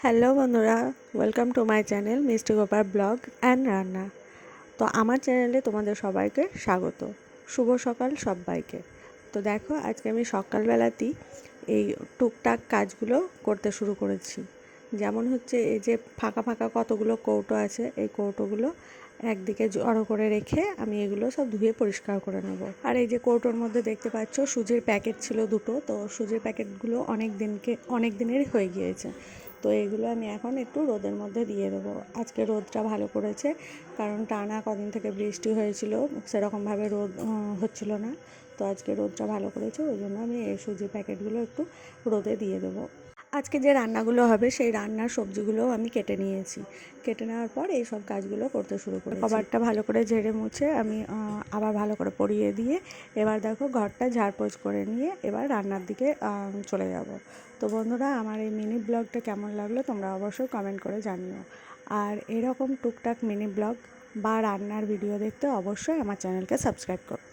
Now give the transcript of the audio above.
Hello বন্ধুরা, welcome to my channel মিষ্টি Gopal blog and রান্না। তো আমার চ্যানেলে তোমাদের সবাইকে স্বাগত। শুভ সকাল সবাইকে। তো দেখো, আজকে আমি সকালবেলাতেই এই টুকটাক কাজগুলো করতে শুরু করেছি। যেমন হচ্ছে, এই যে ফাঁকা ফাঁকা কতগুলো কৌটো আছে, এই কৌটোগুলো একদিকে জড়ো করে রেখে আমি এগুলো সব ধুয়ে পরিষ্কার করে নেব। আর এই যে কৌটোর মধ্যে দেখতে পাচ্ছ, সুজির প্যাকেট ছিল দুটো, তো সুজির প্যাকেটগুলো অনেক দিনের হয়ে গিয়েছে। তো এগুলো আমি এখন একটু রোদের মধ্যে দিয়ে দেবো। আজকে রোদটা ভালো করেছে, কারণ টানা কদিন থেকে বৃষ্টি হয়েছিল, সেরকমভাবে রোদ হচ্ছিল না। তো আজকে রোদটা ভালো করেছে, ওই জন্য আমি এই সুজির প্যাকেটগুলো একটু রোদে দিয়ে দেবো। আজকে যে রান্নাগুলো হবে সেই রান্নার সবজিগুলোও আমি কেটে নিয়েছি। কেটে নেওয়ার পর এই সব কাজগুলো করতে শুরু করেছি। কভারটা ভালো করে ঝেড়ে মুছে আমি আবার ভালো করে পরিয়ে দিয়ে এবার দেখো ঘরটা ঝাড়পোছ করে নিয়ে এবার রান্নার দিকে চলে যাব। তো বন্ধুরা, আমার এই মিনি ব্লগটা কেমন লাগলো তোমরা অবশ্যই কমেন্ট করে জানিও। আর এরকম টুকটাক মিনি ব্লগ বা রান্নার ভিডিও দেখতে অবশ্যই আমার চ্যানেলকে সাবস্ক্রাইব করো।